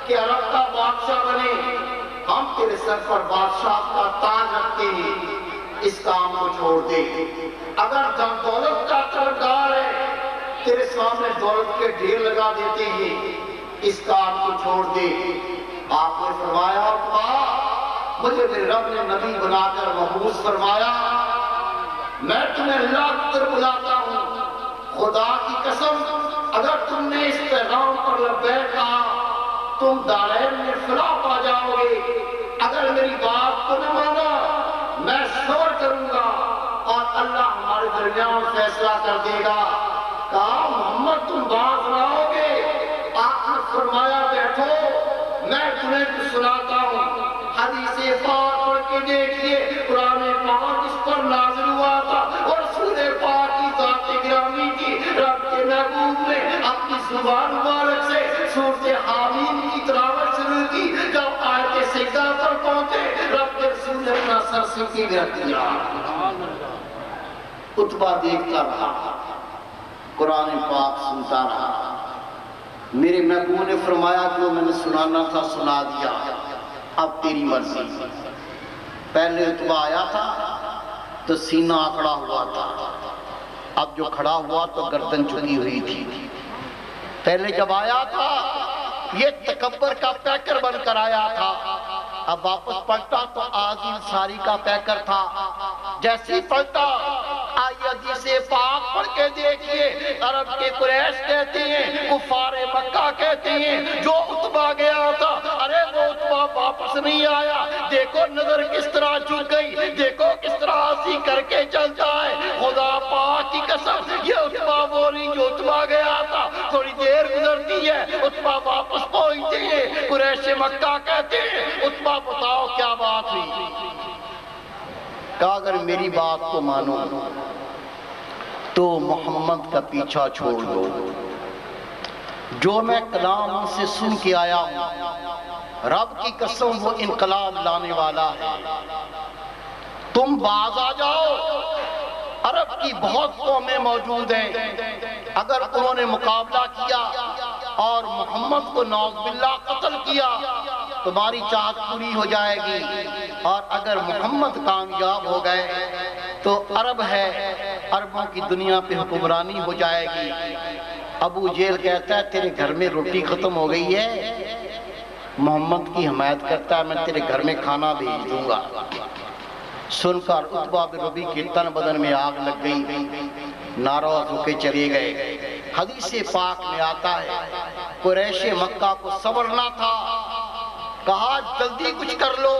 کہ عرب کا بادشاہ بنے، ہم تیرے سر پر بادشاہ کا تاج رکھتے ہیں، اس کام کو چھوڑ دے۔ اگر دولت کا طلبگار ہے، تیرے سامنے دولت کے ڈھیر لگا دیتے ہیں، اس کام کو چھوڑ دے۔ آپ نے فرمایا مجھے میرے رب نے نبی بنا کر مبعوث فرمایا، میں تمہیں اللہ کی طرف بلاتا ہوں، خدا کی قسم اگر تم نے اس پیغام پر لبیک کہا تم دارین میں فلاح پا جاؤ گے، اگر میری بات کو نہ مانا میں صبر کروں گا اور اللہ ہمارے درمیان فیصلہ کر دے گا۔ کہا محمد تم باز رہو گے؟ آپ نے فرمایا بیٹھو میں تمہیں کچھ سناتا ہوں۔ حدیث پاک پڑھ کے دیکھیے، قرآن پاک اس پر نازل ہوا تھا اور رسول پاک کی ذات گرامی کی رب کے محبوب نے اپنی زبان مبارک سے سورۃ حامیم کی تلاوت شروع کی۔ جب آیت سجدہ پر پہنچے رب کے رسول نے اپنا سر سیدھی کر دیا۔ عتبہ دیکھتا رہا، قرآن پاک سنتا رہا۔ میرے محبوب نے فرمایا جو میں نے سنانا تھا سنا دیا، اب تیری مرضی۔ پہلے عتبہ آیا تھا تو سینہ آکڑا ہوا تھا، اب جو کھڑا ہوا تو گردن جھکی ہوئی تھی۔ پہلے جب آیا تھا یہ تکبر کا پیکر بن کر آیا تھا، اب واپس پلٹا تو عظیم ساری کا پیکر تھا۔ جیسی پلٹا آئیے حدیث پاک پڑھ کے دیکھیے، عرب کے قریش کہتے ہیں، کفار مکہ کہتے ہیں جو عتبہ گیا تھا، ارے وہ عتبہ واپس نہیں آیا، دیکھو نظر کس طرح جھک گئی، دیکھو کس طرح ہنسی کر کے چلتا ہے۔ خدا پاک کی قسم یہ عتبہ وہ نہیں جو عتبہ گیا تھا۔ تھوڑی دیر گزرتی ہے عتبہ واپس پہنچتے ہیں، قریش مکہ کہتے ہیں عتبہ بتاؤ کیا بات ہوئی؟ کہا اگر میری بات کو مانو تو محمد کا پیچھا چھوڑ دو، جو میں کلام ان سے سن کے آیا ہوں رب کی قسم وہ انقلاب لانے والا ہے، تم باز آ جاؤ۔ عرب کی بہت قومیں موجود ہیں، اگر انہوں نے مقابلہ کیا اور محمد کو نعوذ باللہ قتل کیا تمہاری چاہت پوری ہو جائے گی، اور اگر محمد کامیاب ہو گئے تو عرب ہے، عربوں کی دنیا پہ حکمرانی ہو جائے گی۔ ابو جہل کہتا ہے تیرے گھر میں روٹی ختم ہو گئی ہے، محمد کی حمایت کرتا ہے میں تیرے گھر میں کھانا بھیج دوں گا۔ سن کر عتبہ بن ربیع کے تن بدن میں آگ لگ گئی، ناراض ہو کے چلے گئے۔ حدیث پاک میں آتا ہے قریش مکہ کو صبر نہ تھا، کہا جلدی کچھ کر لو۔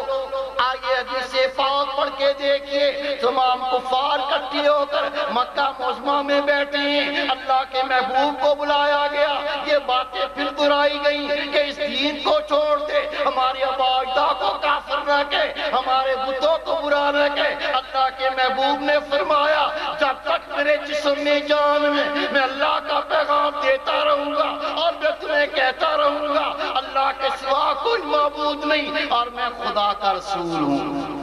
آئیے حدیث پاک پڑھ کے دیکھیے، تمام کفار اکٹھے ہو کر مکہ معظمہ میں بیٹھے ہیں، اللہ کے محبوب کو بلایا گیا، یہ باتیں پھر دہرائی گئیں کہ اس دین کو چھوڑ دے، ہماری آبا اجداد کو کافر نہ کہے، ہمارے بتوں کو برا نہ کہے۔ اللہ کے محبوب نے فرمایا جب تک میرے جسم میں جان میں اللہ کا پیغام دیتا رہوں گا اور میں تمہیں کہتا رہوں گا اللہ کے سوا کوئی معبود نہیں اور میں خدا کا رسول ہوں۔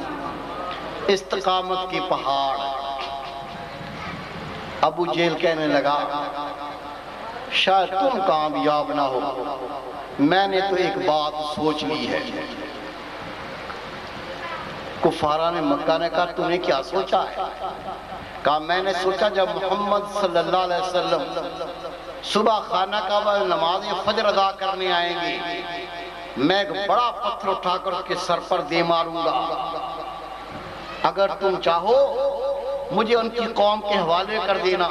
استقامت کی پہاڑ۔ ابو جہل کہنے لگا شاید تم کامیاب نہ ہو، میں نے تو ایک بات سوچ لی ہے۔ کفارہ نے مکہ نے کہا تو نے کیا سوچا ہے؟ کہا میں نے سوچا جب محمد صلی اللہ علیہ وسلم صبح خانہ کعبہ نماز فجر ادا کرنے آئیں گے، میں ایک بڑا پتھر اٹھا کر اس کے سر پر دے ماروں گا، اگر تم چاہو مجھے ان کی قوم کے حوالے کر دینا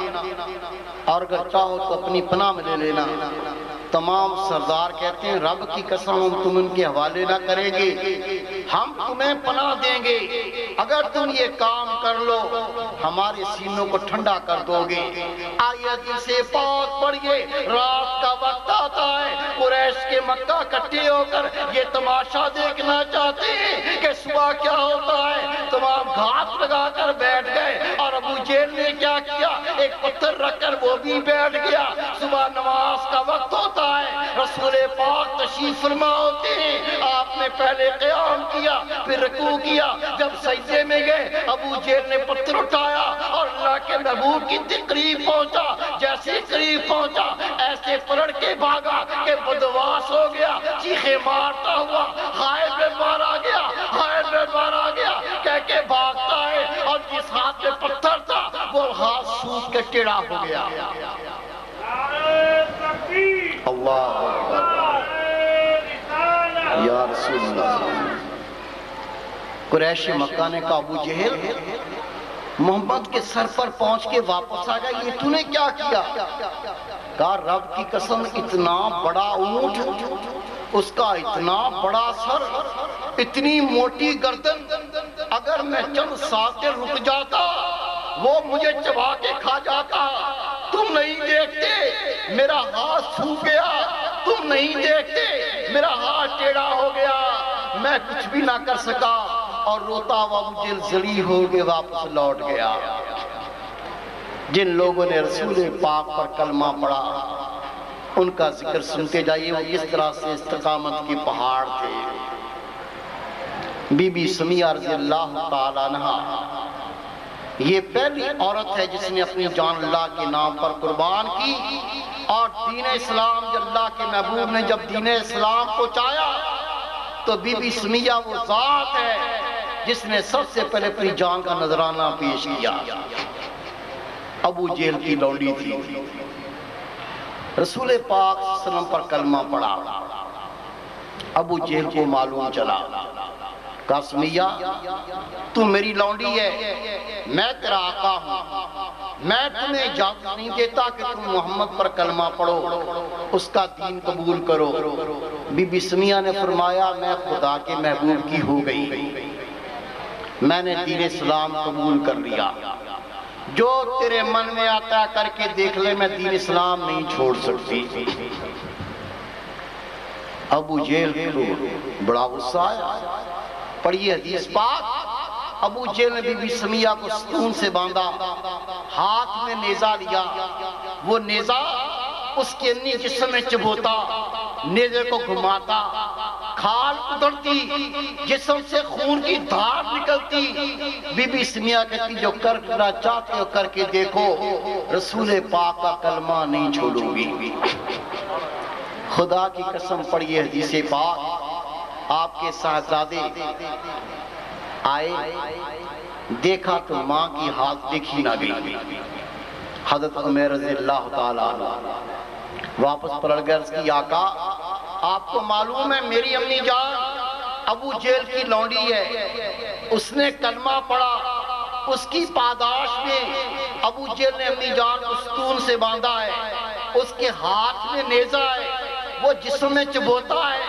اور اگر چاہو تو اپنی پناہ میں لے لینا۔ تمام سردار کہتے ہیں رب کی قسم ہم تم ان کے حوالے نہ کریں گے، ہم تمہیں پناہ دیں گے، اگر تم یہ کام کر لو ہمارے سینوں کو ٹھنڈا کر دو گے۔ آئیے حدیث پاک پڑھیے، رات کا وقت آتا ہے، قریش کے مکہ اکٹھے ہو کر یہ تماشا دیکھنا چاہتے ہیں کہ صبح کیا ہوتا ہے، تمام گھات لگا کر بیٹھ گئے اور ابو جہل نے کیا کیا، ایک پتھر رکھ کر وہ بھی بیٹھ گیا۔ صبح نماز کا وقت ہوتا ہے، رسول پاک تشریف فرما ہوتے ہیں، آپ نے پہلے قیام کیا پھر رکوع کیا، جب سجدے میں گئے ابو جہل نے پتھر اٹھایا اور اللہ کے محبوب کی قریب پہنچا، جیسے قریب پہنچا ایسے ایسے پلٹ کے بھاگا کہ بدواس ہو گیا، چیخے مارتا ہوا ہائے میں مارا گیا، ہائے میں مارا گیا کہہ کے بھاگتا ہے، اور جس ہاتھ میں پتھر تھا وہ ہاتھ سوکھ کے ٹیڑھا ہو گیا۔ اللہ اکبر یا رسول اللہ۔ قریش مکہ نے کہا ابو جہل محمد کے سر پر پہنچ کے واپس آ گیا، یہ تو نے کیا کیا؟ کہا رب کی قسم اتنا بڑا اونٹ، اس کا اتنا بڑا سر، اتنی موٹی گردن، اگر میں چند ساتھ رک جاتا وہ مجھے چبا کے کھا جاتا۔ تم نہیں دیکھتے میرا ہاتھ سوکھ گیا، تم نہیں دیکھتے میرا ہاتھ ٹیڑھا ہو گیا، میں کچھ بھی نہ کر سکا، اور روتا ہوا ابو جہل ذلیل ہو کے واپس لوٹ گیا۔ جن لوگوں نے رسول پاک پر کلمہ پڑھا ان کا ذکر سنتے جائیے، وہ کس طرح سے استقامت کے پہاڑ تھے۔ بی بی سمیہ رضی اللہ تعالیٰ عنہا یہ پہلی عورت ہے جس نے اپنی جان اللہ کے نام پر قربان کی، اور دین اسلام جب اللہ کے محبوب نے جب دین اسلام کو چاہیا تو بی بی سمیہ وہ ذات ہے جس نے سب سے پہلے اپنی جان کا نذرانہ پیش کیا۔ ابو جہل کی لونڈی تھی، رسول پاک صلی اللہ علیہ وسلم پر کلمہ پڑھا، ابو جہل کو معلوم چلا، کہا سمیہ تو میری لونڈی ہے، میں تیرا آقا ہوں، میں تمہیں اجازت نہیں دیتا کہ تم محمد پر کلمہ پڑھو، اس کا دین قبول کرو۔ بی بی سمیہ نے فرمایا میں خدا کے محبوب کی ہو گئی، میں نے دین اسلام قبول کر لیا، جو تیرے من میں آتا ہے کر کے دیکھ لے، میں دین اسلام نہیں چھوڑ سکتی۔ ابو جہل کو بڑا غصہ آیا، پڑھیے حدیث پاک، ابو جہل نے بی بی سمیہ کو ستون سے باندھا، ہاتھ میں نیزہ لیا، وہ نیزہ اس کے انی جسم میں چبوتا، نیزے کو گھماتا، کھال ادھڑتی، جسم سے خون کی دھار نکلتی۔ بی بی سمیہ کہتی جو کرنا چاہتے ہو کر کے دیکھو، رسول پاک کا کلمہ نہیں چھوڑوں گی۔ خدا کی قسم پڑھیے حدیث پاک، آپ کے صاحبزادے آئے، دیکھا تو ماں کی ہاتھ دیکھی نہ گئی۔ حضرت عمر رضی اللہ تعالیٰ عنہ واپس پلٹ گئے، عرض کی آقا آپ کو معلوم ہے میری امی جان ابو جہل کی لونڈی ہے، اس نے کلمہ پڑھا، اس کی پاداش میں ابو جہل نے امی جان کو ستون سے باندھا ہے، اس کے ہاتھ میں نیزہ ہے، وہ جسم میں چبوتا ہے،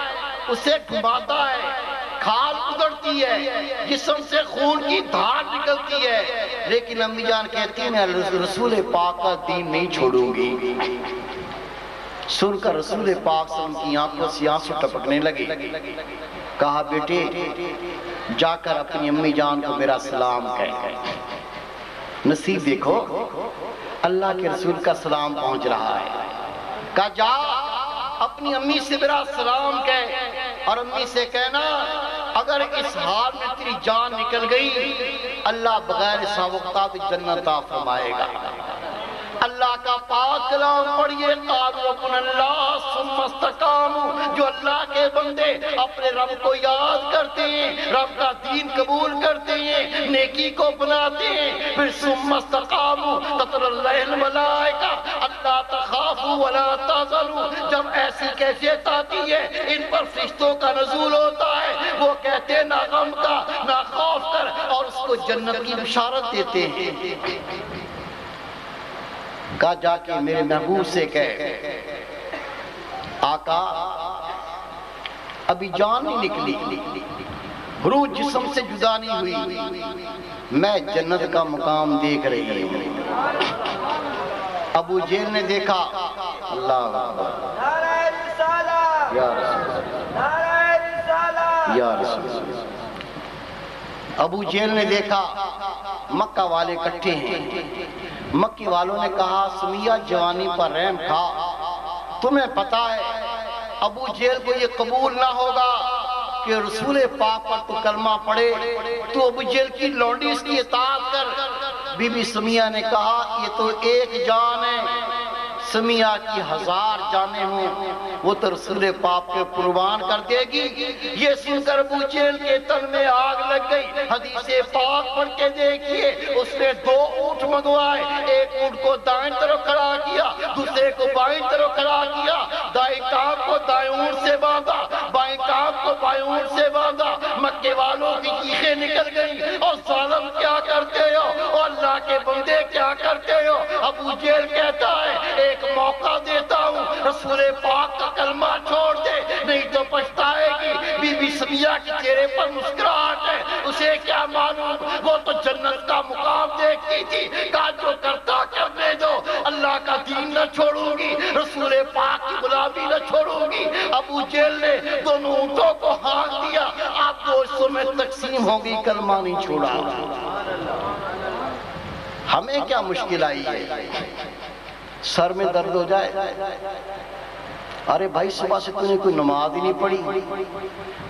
اسے گھماتا ہے، کھال ادھڑتی ہے، جسم سے خون کی دھار نکلتی ہے، لیکن امی جان کہتی ہیں میں رسول پاک کا دین نہیں چھوڑوں گی۔ سن کر رسول پاک سے ان کی آنکھوں سے آنسو ٹپکنے لگے، کہا بیٹے جا کر اپنی امی جان کو میرا سلام کہہ۔ نصیب دیکھو اللہ کے رسول کا سلام پہنچ رہا ہے، کہا جا اپنی امی سے میرا سلام کہہ، اور امی سے کہنا اگر اس حال میں تیری جان نکل گئی اللہ بغیر سابقات جنت عطا فرمائے گا۔ اللہ کا پاک کلام پڑھیے، قالوا ربنا اللہ ثم استقاموا، جو اللہ کے بندے اپنے رب کو یاد کرتے ہیں، رب کا دین قبول کرتے ہیں، نیکی کو اپناتے ہیں، پھر ثم استقاموا تتر اللہ الملائکہ اللہ تخافوا ولا تحزنوا، جب ایسی کیفیت آتی ہے ان پر فرشتوں کا نزول ہوتا ہے، وہ کہتے ہیں نہ غم کا نہ خوف کر، اور اس کو جنت کی بشارت دیتے ہیں۔ کہا جا کے میرے محبوب سے کہہ آقا ابھی جان نہیں نکلی، روح جسم سے جدا نہیں ہوئی، میں جنت کا مقام دیکھ رہی ہوں۔ ابو جہل نے دیکھا، اللہ نعرہ رسالہ، یا رسول نعرہ رسالہ، یا رسول۔ ابو جہل نے دیکھا مکہ والے کٹھے ہیں، مکی والوں نے کہا سمیہ جوانی پر رحم کھا، تمہیں پتا ہے ابو جہل کو یہ قبول نہ ہوگا کہ رسول پاک پر تو کلمہ پڑھے، تو ابو جہل کی لونڈی اس کی اطاعت کر۔ بی بی سمیہ نے کہا یہ تو ایک جان ہے، سمیہ کی 1000 جانیں ہوں وہ تو رسول پاک کے قربان کر دے گی۔ یہ سن کر ابو جہل کے تن میں آگ لگ گئی۔ حدیث پاک پڑھ کے دیکھیے، اس نے 2 اونٹ منگوائے، ایک اونٹ کو دائیں طرف کھڑا کیا، دوسرے کو بائیں طرف کھڑا کیا، دائیں کان کو دائیں اونٹ سے باندھا، بائیں کان کو بائیں اونٹ سے باندھا۔ مکے والوں کی چیخیں نکل گئیں، اور ظالم کیا کرتے ہو، اور اللہ کے بندے کیا کرتے ہو۔ ابو جہل کہتا ہے ایک موقع دیتا ہوں، رسول پاک کا کلمہ چھوڑ دے نہیں تو پچھتائے گی۔ بی بی سمیہ کے چہرے پر مسکراہٹ ہے، اسے کیا معلوم، وہ تو جنت کا مقام دیکھتی تھی۔ کہا جو کرتا کرنے دو، اللہ کا دین نہ چھوڑوں گی، رسول پاک کی غلامی نہ چھوڑوں گی۔ ابو جہل نے دونوں اونٹوں کو ہانک دیا، آپ 2 حصوں میں تقسیم ہو گئی، کلمہ نہیں چھوڑا۔ ہمیں کیا مشکل آئی ہے؟ سر میں درد ہو جائے، ارے بھائی صبح سے تو نے کوئی نماز ہی نہیں پڑھی،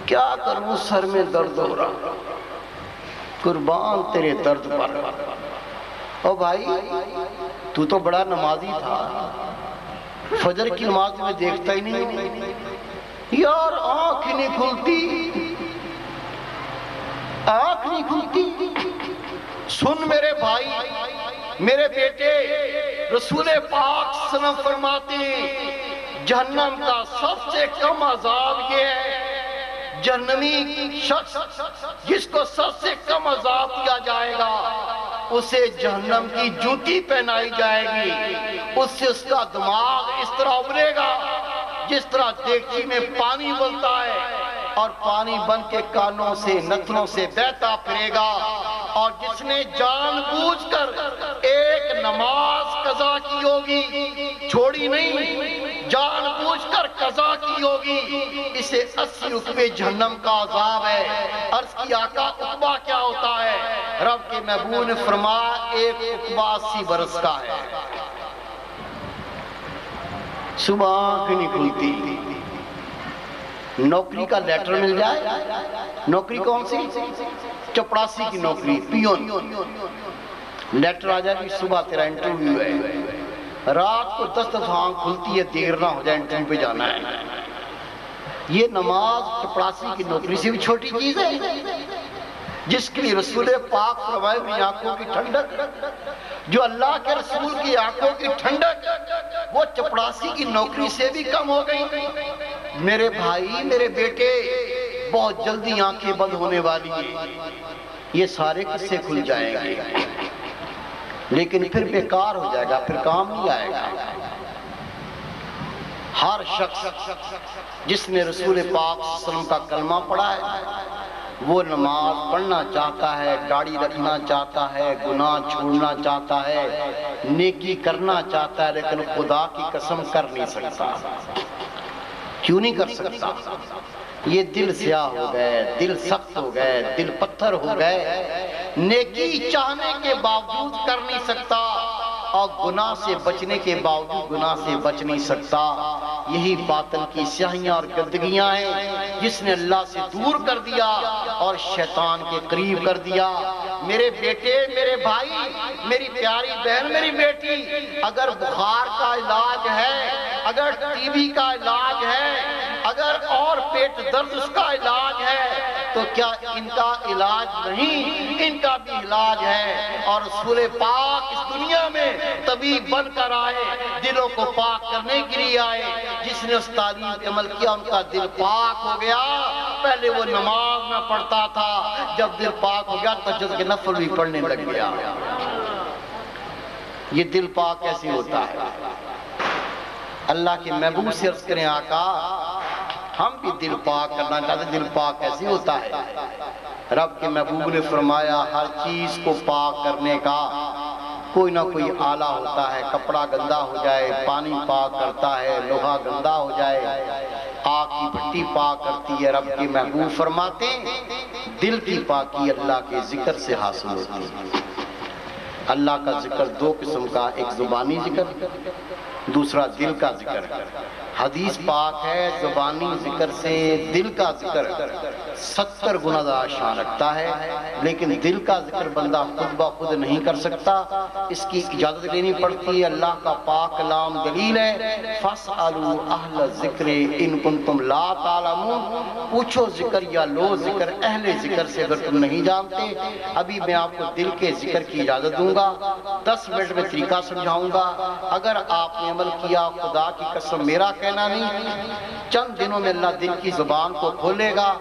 کیا کروں سر میں درد ہو رہا، قربان تیرے درد پر۔ او بھائی تو تو بڑا نمازی تھا، فجر کی نماز میں دیکھتا ہی نہیں یار، آنکھ نہیں کھلتی، آنکھ نہیں کھلتی۔ سن میرے بھائی، میرے بیٹے، رسول پاک صلی اللہ علیہ وسلم فرماتے ہیں جہنم کا سب سے کم عذاب یہ ہے، جہنمی شخص جس کو سب سے کم عذاب دیا جائے گا، اسے جہنم کی جوتی پہنائی جائے گی، اس سے اس کا دماغ اس طرح ابلے گا جس طرح دیگچی میں پانی ابلتا ہے، اور پانی بن کے کانوں سے نتنوں سے بہتا پھرے گا۔ اور جس نے جان بوجھ کر ایک نماز قضا کی ہوگی، چھوڑی نہیں، جان بوجھ کر قضا کی ہوگی، اسے 80 عقبے جہنم کا عذاب ہے۔ عرض کی آقا عقبہ کیا ہوتا ہے؟ رب کے محبوب نے فرمایا ایک عقبہ 80 برس کا ہے۔ صبح آنکھ نہیں کھلتی، نوکری کا لیٹر مل جائے، نوکری کون سی؟ چپڑاسی کی نوکری، پیون، لیٹر آ جائے کہ صبح تیرا انٹرویو ہے، رات کو 10 دفعہ آنکھ کھلتی ہے، دیر نہ ہو جائے انٹرویو پہ جانا ہے۔ یہ نماز چپڑاسی کی نوکری سے بھی چھوٹی چیز ہے، جس کے لیے رسول پاک فرمائے بھی آنکھوں کی ٹھنڈک، جو اللہ کے رسول کی آنکھوں کی ٹھنڈک وہ چپڑاسی کی نوکری سے بھی کم ہو گئی۔ میرے بھائی، میرے بیٹے، بہت جلدی آنکھیں بند ہونے والی ہیں، یہ سارے قصے کھل جائیں گے، لیکن پھر بیکار ہو جائے گا، پھر کام نہیں آئے گا۔ ہر شخص جس نے رسول پاک صلی اللہ علیہ وسلم کا کلمہ پڑھا ہے، وہ نماز پڑھنا چاہتا ہے، داڑھی رکھنا چاہتا ہے، گناہ چھوڑنا چاہتا ہے، نیکی کرنا چاہتا ہے، لیکن خدا کی قسم کر نہیں سکتا۔ کیوں نہیں کر سکتا؟ یہ دل سیاہ ہو گئے، دل سخت ہو گئے، دل پتھر ہو گئے، نیکی چاہنے کے باوجود کر نہیں سکتا، اور گناہ سے بچنے کے باوجود گناہ سے بچ نہیں سکتا۔ یہی باطن کی سیاہیاں اور گندگیاں ہیں جس نے اللہ سے دور کر دیا اور شیطان کے قریب کر دیا۔ میرے بیٹے، میرے بھائی، میری پیاری بہن، میری بیٹی، اگر بخار کا علاج ہے، اگر ٹی بی کا علاج ہے، اگر اور پیٹ درد اس کا علاج ہے، تو کیا ان کا علاج نہیں؟ ان کا بھی علاج ہے۔ اور رسول پاک اس دنیا میں طبیب بن کر آئے، دلوں کو پاک کرنے کے لیے آئے۔ جس نے اس تعلیم پہ عمل کیا ان کا دل پاک ہو گیا۔ پہلے وہ نماز میں پڑھتا تھا، جب دل پاک ہو گیا تہجد کے نفل بھی پڑھنے لگ گیا۔ یہ دل پاک کیسے ہوتا ہے؟ اللہ کے محبوب سے عرض کریں آقا ہم بھی دل پاک کرنا چاہتے ہیں، دل پاک کیسے ہوتا ہے؟ رب کے محبوب نے فرمایا ہر چیز کو پاک کرنے کا کوئی نہ کوئی آلہ ہوتا ہے، کپڑا گندا ہو جائے پانی پاک کرتا ہے، لوہا گندا ہو جائے آگ کی بھٹی پاک کرتی ہے۔ رب کے محبوب فرماتے ہیں دل کی پاکی اللہ کے ذکر سے حاصل ہوتی ہے۔ اللہ کا ذکر 2 قسم کا، ایک زبانی ذکر دوسرا دل کا ذکر. حدیث پاک ہے زبانی ذکر سے دل کا ذکر 70 گنا زیادہ شان رکھتا ہے، لیکن دل کا ذکر بندہ خود بخود نہیں کر سکتا، اس کی اجازت لینی پڑتی ہے. اللہ کا پاک کلام دلیل ہے، فَاسْأَلُوا أَهْلَ الذِّكْرِ إِن كُنتُمْ لَا تَعْلَمُونَ. پوچھو ذکر یا لو ذکر اہل ذکر سے اگر تم نہیں جانتے. ابھی میں آپ کو دل کے ذکر کی اجازت دوں گا، 10 منٹ میں طریقہ سمجھاؤں گا. اگر آپ نے عمل کیا خدا کی قسم میرا کہنا نہیں، چند دنوں میں اللہ دل کی زبان کو کھولے گا.